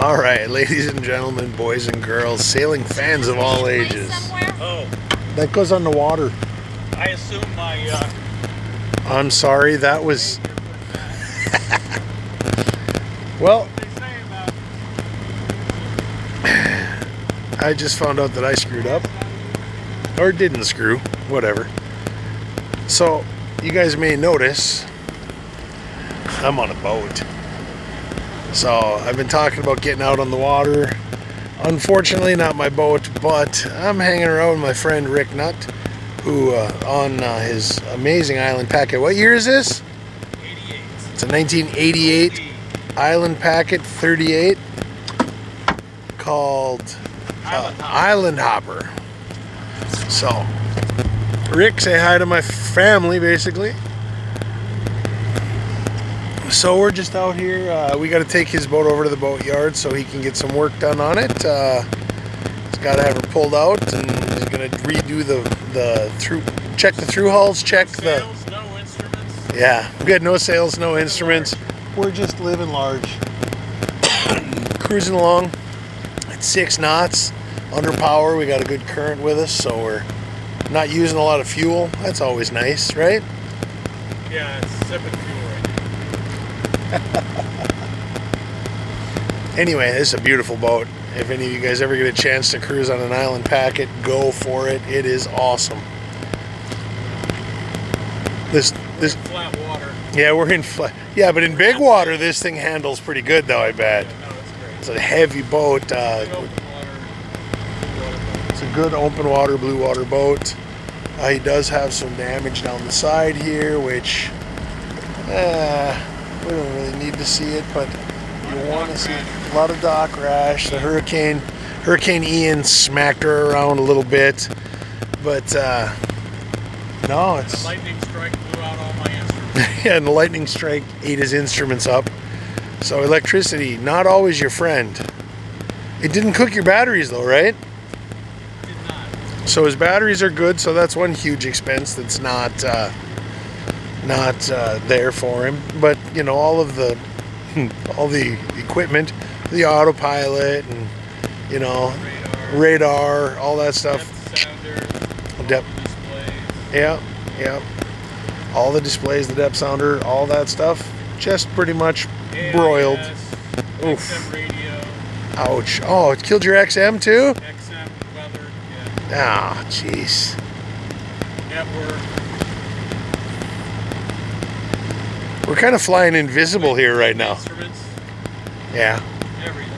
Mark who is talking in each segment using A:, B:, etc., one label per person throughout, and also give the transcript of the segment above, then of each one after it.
A: All right, ladies and gentlemen, boys and girls, sailing fans of all ages.
B: Oh,
A: That goes on the water.
B: I assume my.
A: I'm sorry, that was. Well,
B: What they say about.
A: I just found out that I screwed up. Or didn't screw, whatever. So, you guys may notice I'm on a boat. So, I've been talking about getting out on the water. Unfortunately, not my boat, but I'm hanging around with my friend Rick Nutt, who on his amazing island packet. What year is this?
B: 88.
A: It's a 1988 Island Packet 38 called Island Hopper. So, Rick, say hi to my family, basically. So we're just out here. We got to take his boat over to the boatyard so he can get some work done on it. He's got to have her pulled out, and he's going to redo the through, check the through hulls, check the.
B: Sails, no instruments.
A: Yeah, we had no sails, no instruments. We're just living large, cruising along at 6 knots, under power. We got a good current with us, so we're not using a lot of fuel. That's always nice, right?
B: Yeah, it's sipping fuel right
A: Anyway, this is a beautiful boat. If any of you guys ever get a chance to cruise on an island packet, go for it. It is awesome. This
B: flat water.
A: yeah, we're in flat. Yeah, but in big water, this thing handles pretty good, though. I bet.
B: Yeah, no, it's great.
A: It's a heavy boat.
B: Good open water.
A: It's a good open water, blue water boat. He does have some damage down the side here, which we don't really need to see it, but you want to see it. A lot of dock rash. The Hurricane Ian smacked her around a little bit, but no,
B: The
A: it's
B: lightning strike blew out all my instruments.
A: yeah, and the lightning strike ate his instruments up. So electricity, not always your friend. It didn't cook your batteries though, right?
B: Did not.
A: So his batteries are good, so that's one huge expense that's not there for him. But you know, all the equipment, the autopilot, and you know, radar, all that stuff.
B: Depth sounder.
A: Depth.
B: Displays.
A: Yeah. All the displays, the depth sounder, all that stuff, just pretty much broiled.
B: AIS,
A: Oof.
B: XM radio.
A: Ouch. Oh, it killed your XM too?
B: XM weather. Yeah.
A: Ah, jeez.
B: Network.
A: We're kind of flying invisible here right now.
B: Instruments.
A: Yeah.
B: Everything.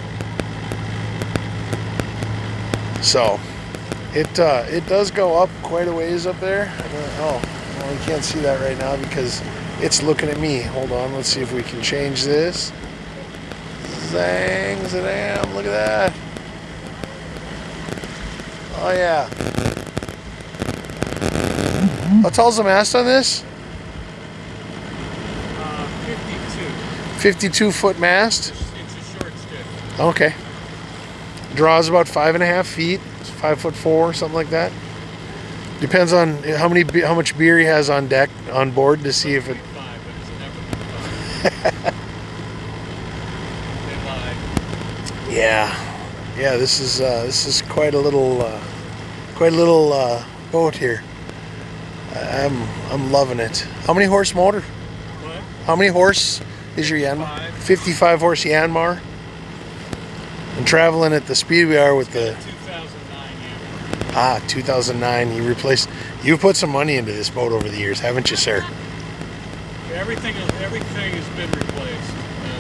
A: So, it does go up quite a ways up there. Oh, well, you can't see that right now because it's looking at me. Hold on, let's see if we can change this. Zang, zadam, look at that. Oh yeah. How tall's the mast on this?
B: 52.
A: 52-foot mast.
B: It's a short stick.
A: Okay. Draws about 5.5 feet. It's 5'4", something like that. Depends on how much beer he has on deck, on board, to see if it.
B: 5, but it's never been 5. They lied.
A: Yeah. This is quite a little boat here. I'm loving it. How many horse motor?
B: What?
A: How many horse is your Yanmar?
B: 55.
A: 55 horse Yanmar. And traveling at the speed we are with the
B: 2009 year.
A: 2009. You've put some money into this boat over the years, haven't you, sir?
B: Everything has been replaced.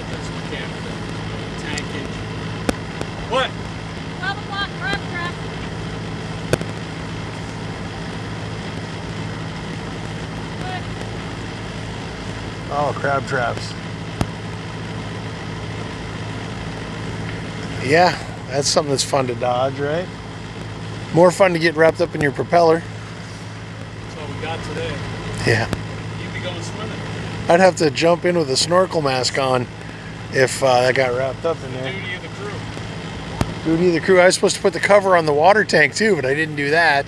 B: That's mechanical. Tankage. What?
C: 12 o'clock crab trap. Good.
A: Oh, crab traps. Yeah, that's something that's fun to dodge, right? More fun to get wrapped up in your propeller.
B: That's all we got today.
A: Yeah.
B: You'd be going swimming.
A: I'd have to jump in with a snorkel mask on if that got wrapped up in there.
B: Duty of the crew.
A: Duty of the crew. I was supposed to put the cover on the water tank too, but I didn't do that.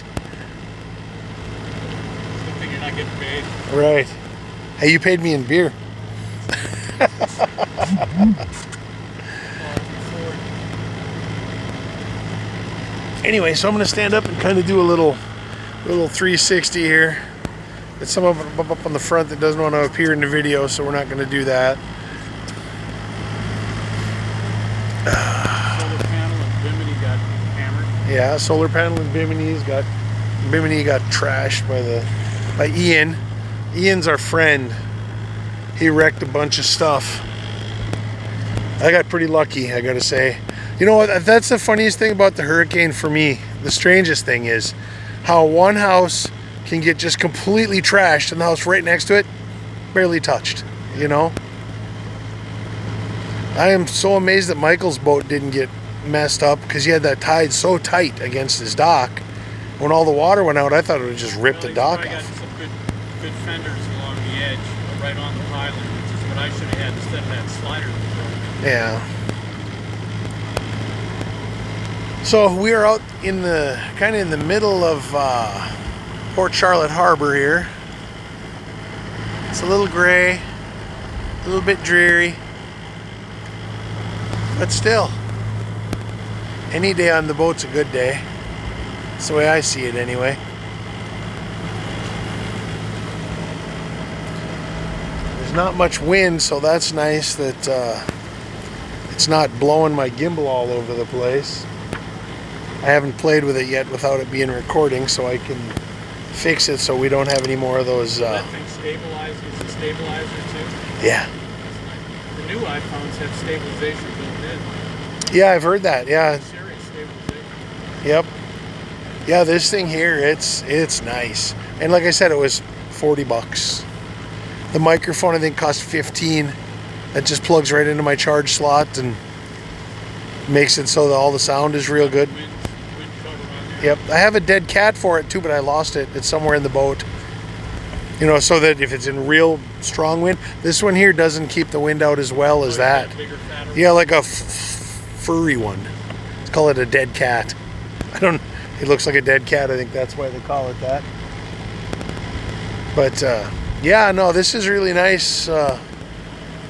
B: Good thing you're not getting paid.
A: Right. Hey, you paid me in beer.
B: Before
A: Anyway, so I'm gonna stand up and kind of do a little 360 here. It's some of it up on the front that doesn't want to appear in the video, so we're not gonna do that.
B: Solar panel and Bimini got hammered.
A: Yeah, solar panel and Bimini got trashed by Ian. Ian's our friend. He wrecked a bunch of stuff. I got pretty lucky, I gotta say. You know what? That's the funniest thing about the hurricane for me. The strangest thing is how one house can get just completely trashed and the house right next to it barely touched, you know? I am so amazed that Michael's boat didn't get messed up because he had that tied so tight against his dock. When all the water went out, I thought it would just rip the dock
B: I got
A: off.
B: some good fenders along the edge, right on the piling, which is what I should have had instead of that slider.
A: Yeah. So we are out in the kind of in the middle of Port Charlotte Harbor here. It's a little gray, a little bit dreary, but still, any day on the boat's a good day. That's the way I see it anyway. There's not much wind, so that's nice that it's not blowing my gimbal all over the place. I haven't played with it yet without it being recording, so I can fix it so we don't have any more of those.
B: That thing stabilizes the stabilizer too?
A: Yeah.
B: The new iPhones have stabilization built in.
A: Yeah, I've heard that. Yeah.
B: Serious stabilization.
A: Yep. Yeah, this thing here, it's nice. And like I said, it was 40 bucks. The microphone I think cost 15. That just plugs right into my charge slot and makes it so that all the sound is real good.
B: Wind cover on there.
A: Yep, I have a dead cat for it too, but I lost it. It's somewhere in the boat. You know, so that if it's in real strong wind, this one here doesn't keep the wind out as well as that.
B: Bigger, fatter
A: Yeah, like a furry one. Let's call it a dead cat. It looks like a dead cat. I think that's why they call it that. But yeah, no, this is really nice.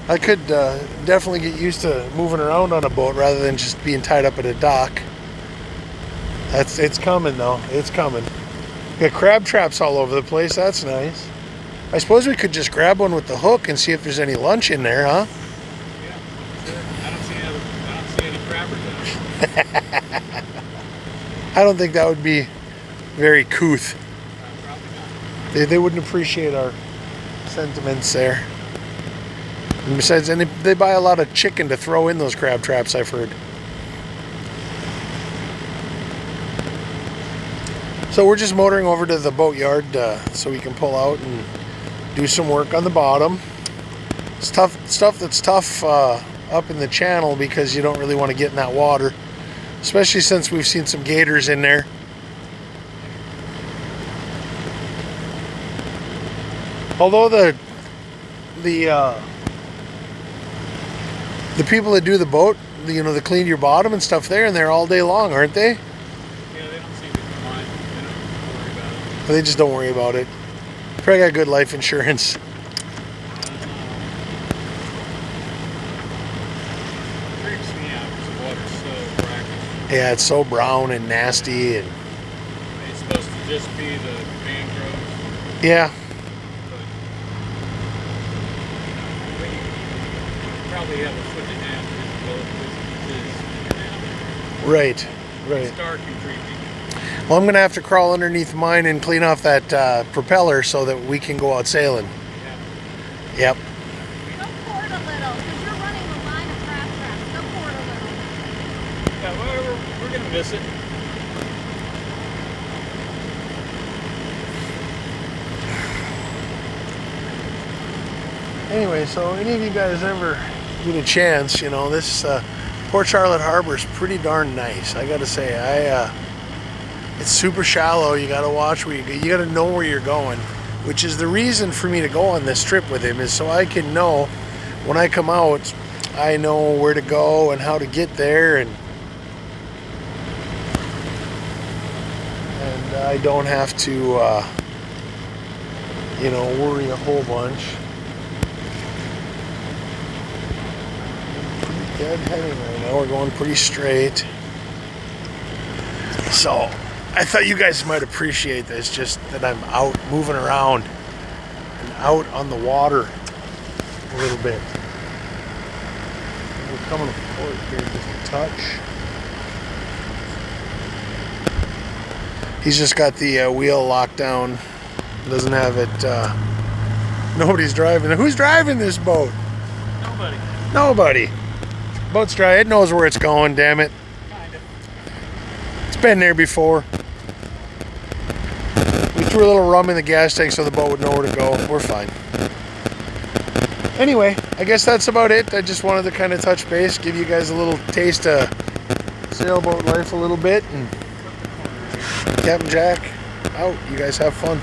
A: I could definitely get used to moving around on a boat rather than just being tied up at a dock. It's coming though. It's coming. Got crab traps all over the place. That's nice. I suppose we could just grab one with the hook and see if there's any lunch in there, huh?
B: Yeah, sure. I don't see any crabbers in it.
A: I don't think that would be very couth.
B: Probably not.
A: They wouldn't appreciate our sentiments there. And besides, and they buy a lot of chicken to throw in those crab traps, I've heard. So we're just motoring over to the boatyard so we can pull out and do some work on the bottom. It's tough stuff that's tough up in the channel because you don't really want to get in that water, especially since we've seen some gators in there. Although the people that do the boat, you know, they clean your bottom and stuff there, and they're all day long, aren't they?
B: Yeah, they don't seem to mind. They don't worry about it.
A: They just don't worry about it. Probably got good life insurance.
B: Creeps me out because the water's so brackish.
A: Yeah, it's so brown and nasty, and
B: It's supposed to just be the mangroves,
A: yeah,
B: but you probably have a foot and a half in the boat because it is
A: right, right.
B: It's dark and creepy.
A: Well, I'm gonna have to crawl underneath mine and clean off that propeller so that we can go out sailing.
B: Yeah.
A: Yep.
C: Go forward a little, because you're running the line of crab traps. Go forward a little.
B: Yeah, well, we're gonna miss it.
A: Anyway, so any of you guys ever get a chance, you know, this Port Charlotte Harbor is pretty darn nice. I gotta say, it's super shallow. You gotta watch where you gotta know where you're going, which is the reason for me to go on this trip with him, is so I can know when I come out, I know where to go and how to get there, and I don't have to, you know, worry a whole bunch. Dead heading right now. We're going pretty straight. So I thought you guys might appreciate this, just that I'm out moving around and out on the water a little bit. We're coming forward here just a touch. He's just got the wheel locked down. Doesn't have it. Nobody's driving. Who's driving this boat?
B: Nobody.
A: Nobody. Boat's dry. It knows where it's going. Damn it.
B: Kind of.
A: It's been there before. We threw a little rum in the gas tank so the boat would know where to go. We're fine. Anyway, I guess that's about it. I just wanted to kind of touch base, give you guys a little taste of sailboat life a little bit. And Captain Jack, out. You guys have fun.